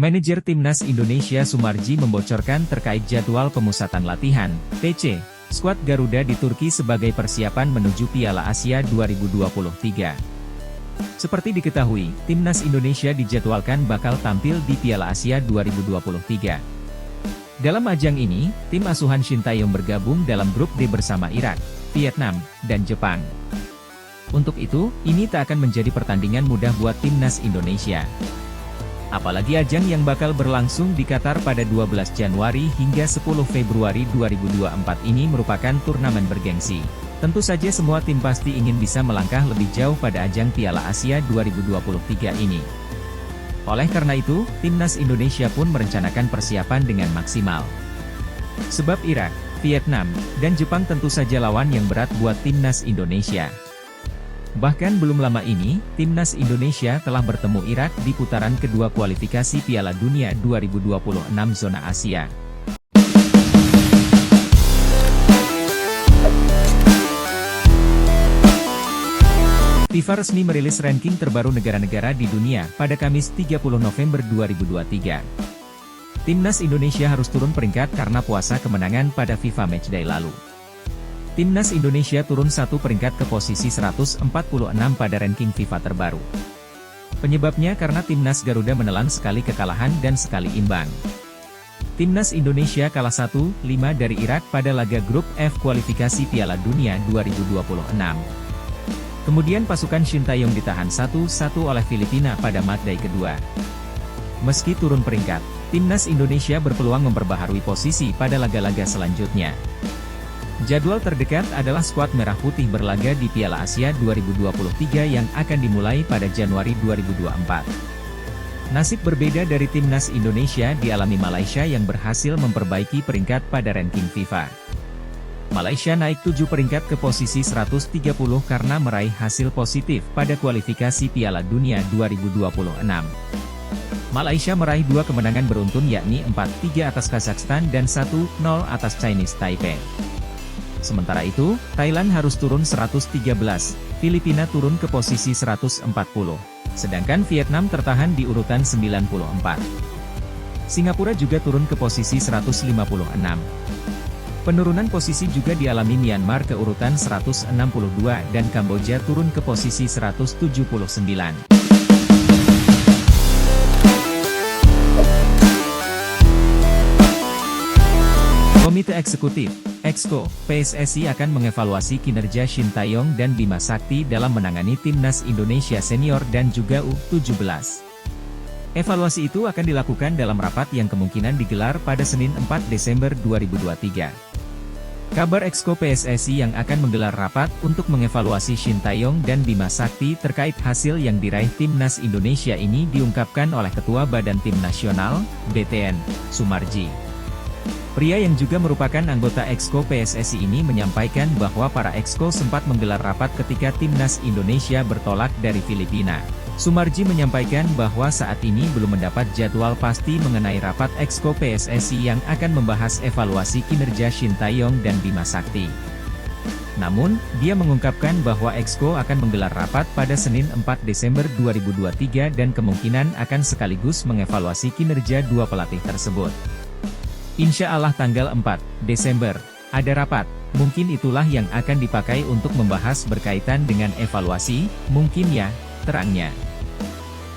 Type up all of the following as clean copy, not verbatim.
Manajer Timnas Indonesia Sumarji membocorkan terkait jadwal pemusatan latihan, TC, skuad Garuda di Turki sebagai persiapan menuju Piala Asia 2023. Seperti diketahui, Timnas Indonesia dijadwalkan bakal tampil di Piala Asia 2023. Dalam ajang ini, tim asuhan Shin Tae-yong bergabung dalam grup D bersama Irak, Vietnam, dan Jepang. Untuk itu, ini tak akan menjadi pertandingan mudah buat Timnas Indonesia. Apalagi ajang yang bakal berlangsung di Qatar pada 12 Januari hingga 10 Februari 2024 ini merupakan turnamen bergengsi. Tentu saja semua tim pasti ingin bisa melangkah lebih jauh pada ajang Piala Asia 2023 ini. Oleh karena itu, Timnas Indonesia pun merencanakan persiapan dengan maksimal. Sebab Irak, Vietnam, dan Jepang tentu saja lawan yang berat buat Timnas Indonesia. Bahkan belum lama ini, Timnas Indonesia telah bertemu Irak di putaran kedua kualifikasi Piala Dunia 2026 zona Asia. FIFA resmi merilis ranking terbaru negara-negara di dunia pada Kamis 30 November 2023. Timnas Indonesia harus turun peringkat karena puasa kemenangan pada FIFA Matchday lalu. Timnas Indonesia turun satu peringkat ke posisi 146 pada ranking FIFA terbaru. Penyebabnya karena Timnas Garuda menelan sekali kekalahan dan sekali imbang. Timnas Indonesia kalah 1-5 dari Irak pada laga grup F kualifikasi Piala Dunia 2026. Kemudian pasukan Shin Tae-yong ditahan 1-1 oleh Filipina pada matchday kedua. Meski turun peringkat, Timnas Indonesia berpeluang memperbaharui posisi pada laga-laga selanjutnya. Jadwal terdekat adalah skuad Merah Putih berlaga di Piala Asia 2023 yang akan dimulai pada Januari 2024. Nasib berbeda dari Timnas Indonesia dialami Malaysia yang berhasil memperbaiki peringkat pada ranking FIFA. Malaysia naik 7 peringkat ke posisi 130 karena meraih hasil positif pada kualifikasi Piala Dunia 2026. Malaysia meraih 2 kemenangan beruntun yakni 4-3 atas Kazakhstan dan 1-0 atas Chinese Taipei. Sementara itu, Thailand harus turun 113, Filipina turun ke posisi 140, sedangkan Vietnam tertahan di urutan 94. Singapura juga turun ke posisi 156. Penurunan posisi juga dialami Myanmar ke urutan 162 dan Kamboja turun ke posisi 179. Komite Eksekutif, Exco, PSSI akan mengevaluasi kinerja Shin Tae-yong dan Bima Sakti dalam menangani Timnas Indonesia Senior dan juga U17. Evaluasi itu akan dilakukan dalam rapat yang kemungkinan digelar pada Senin 4 Desember 2023. Kabar Exco PSSI yang akan menggelar rapat untuk mengevaluasi Shin Tae-yong dan Bima Sakti terkait hasil yang diraih Timnas Indonesia ini diungkapkan oleh Ketua Badan Tim Nasional, BTN, Sumarji. Pria yang juga merupakan anggota Exco PSSI ini menyampaikan bahwa para Exco sempat menggelar rapat ketika Timnas Indonesia bertolak dari Filipina. Sumarji menyampaikan bahwa saat ini belum mendapat jadwal pasti mengenai rapat Exco PSSI yang akan membahas evaluasi kinerja Shin Tae-yong dan Bima Sakti. Namun, dia mengungkapkan bahwa Exco akan menggelar rapat pada Senin 4 Desember 2023 dan kemungkinan akan sekaligus mengevaluasi kinerja dua pelatih tersebut. Insya Allah tanggal 4 Desember, ada rapat, mungkin itulah yang akan dipakai untuk membahas berkaitan dengan evaluasi, mungkin ya, terangnya.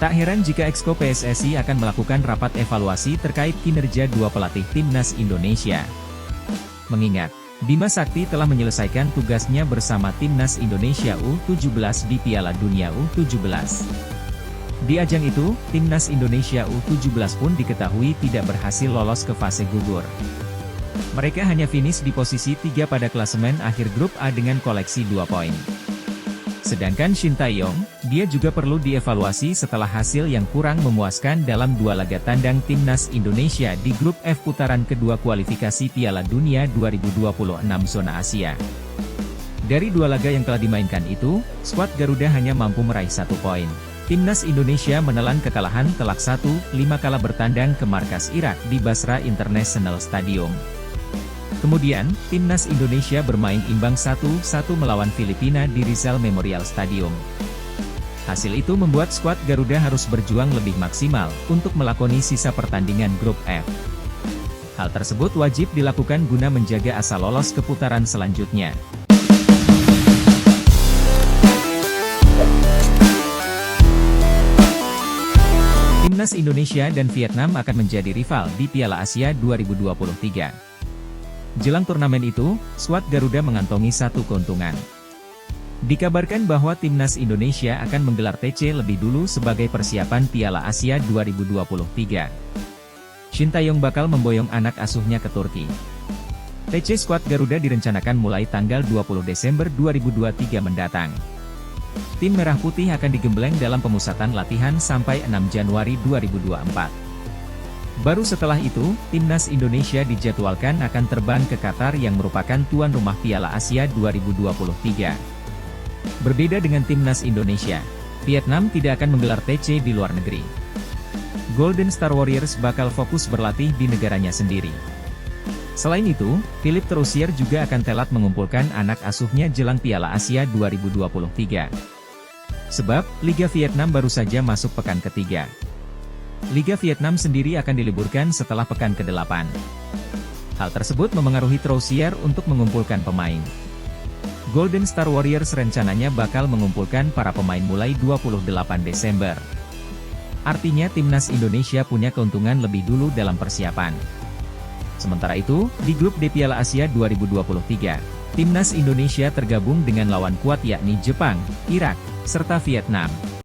Tak heran jika Exco PSSI akan melakukan rapat evaluasi terkait kinerja dua pelatih Timnas Indonesia. Mengingat, Bima Sakti telah menyelesaikan tugasnya bersama Timnas Indonesia U17 di Piala Dunia U17. Di ajang itu, Timnas Indonesia U17 pun diketahui tidak berhasil lolos ke fase gugur. Mereka hanya finish di posisi 3 pada klasemen akhir grup A dengan koleksi 2 poin. Sedangkan Shin Tae-yong, dia juga perlu dievaluasi setelah hasil yang kurang memuaskan dalam dua laga tandang Timnas Indonesia di grup F putaran kedua kualifikasi Piala Dunia 2026 zona Asia. Dari dua laga yang telah dimainkan itu, skuad Garuda hanya mampu meraih 1 poin. Timnas Indonesia menelan kekalahan telak 1-5 kala bertandang ke markas Irak di Basra International Stadium. Kemudian, Timnas Indonesia bermain imbang 1-1 melawan Filipina di Rizal Memorial Stadium. Hasil itu membuat skuad Garuda harus berjuang lebih maksimal untuk melakoni sisa pertandingan grup F. Hal tersebut wajib dilakukan guna menjaga asa lolos ke putaran selanjutnya. Timnas Indonesia dan Vietnam akan menjadi rival di Piala Asia 2023. Jelang turnamen itu, skuad Garuda mengantongi satu keuntungan. Dikabarkan bahwa Timnas Indonesia akan menggelar TC lebih dulu sebagai persiapan Piala Asia 2023. Shin Tae-yong bakal memboyong anak asuhnya ke Turki. TC skuad Garuda direncanakan mulai tanggal 20 Desember 2023 mendatang. Tim Merah Putih akan digembleng dalam pemusatan latihan sampai 6 Januari 2024. Baru setelah itu, Timnas Indonesia dijadwalkan akan terbang ke Qatar yang merupakan tuan rumah Piala Asia 2023. Berbeda dengan Timnas Indonesia, Vietnam tidak akan menggelar TC di luar negeri. Golden Star Warriors bakal fokus berlatih di negaranya sendiri. Selain itu, Philippe Troussier juga akan telat mengumpulkan anak asuhnya jelang Piala Asia 2023. Sebab, Liga Vietnam baru saja masuk pekan ketiga. Liga Vietnam sendiri akan diliburkan setelah pekan ke-8. Hal tersebut memengaruhi Troussier untuk mengumpulkan pemain. Golden Star Warriors rencananya bakal mengumpulkan para pemain mulai 28 Desember. Artinya Timnas Indonesia punya keuntungan lebih dulu dalam persiapan. Sementara itu, di grup D Piala Asia 2023, Timnas Indonesia tergabung dengan lawan kuat yakni Jepang, Irak, serta Vietnam.